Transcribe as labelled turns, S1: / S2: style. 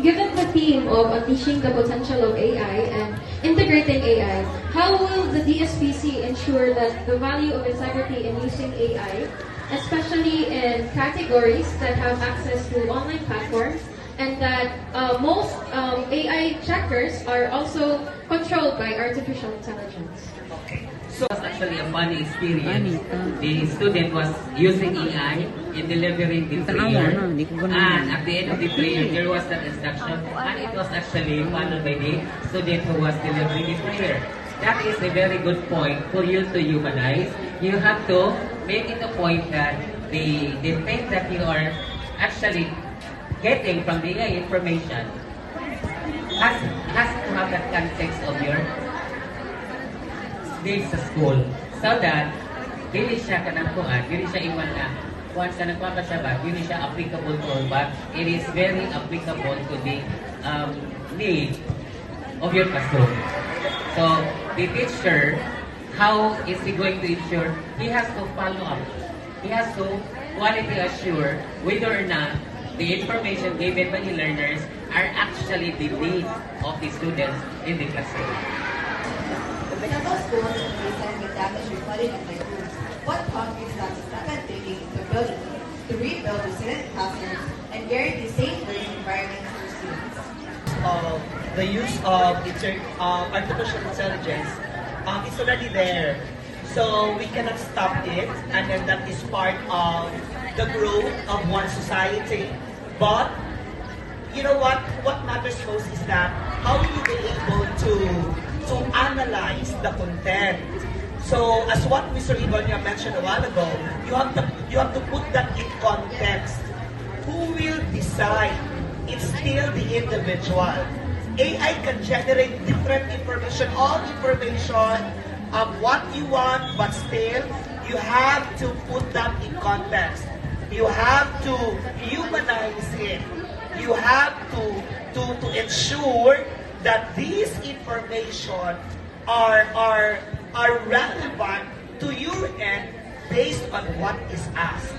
S1: Given the theme of unleashing the potential of AI and integrating AI, how will the DSPC ensure that the value of integrity in using AI, especially in categories that have access to online platforms, and that most AI checkers are also controlled by artificial intelligence?
S2: Okay. So it was actually a funny experience. The student was using AI in delivering the prayer. And at the end of the prayer, there was that instruction. And it was actually followed by the student who was delivering the prayer. That is a very good point for you to humanize. You have to make it a point that the thing that you are actually getting from the AI information has to have that context of your days sa school. So that, dili siya kanangkuhan, dili siya iwan na, once ka nagkuhan ka siya ba, dili siya applicable to all, but it is very applicable to the need of your classroom. So, the teacher, how is he going to ensure? He has to follow up. He has to quality assure whether or not the information given by the learners are actually the need of the students in the classroom.
S3: Several schools in recent with damage from flooding and typhoons. What concrete steps is Nakan taking to rebuild resilient classrooms and guarantee safe learning environments for students?
S4: The use of artificial intelligence is already there. So we cannot stop it, and then that is part of the growth of one society. But you know what matters most is that how will you be able to analyze the content. So as what Mr. Ibonya mentioned a while ago, you have to put that in context. Who will decide? It's still the individual. AI can generate different information, all information of what you want, but still you have to put that in context. You have to humanize it. You have to ensure that these information are relevant to your end based on what is asked.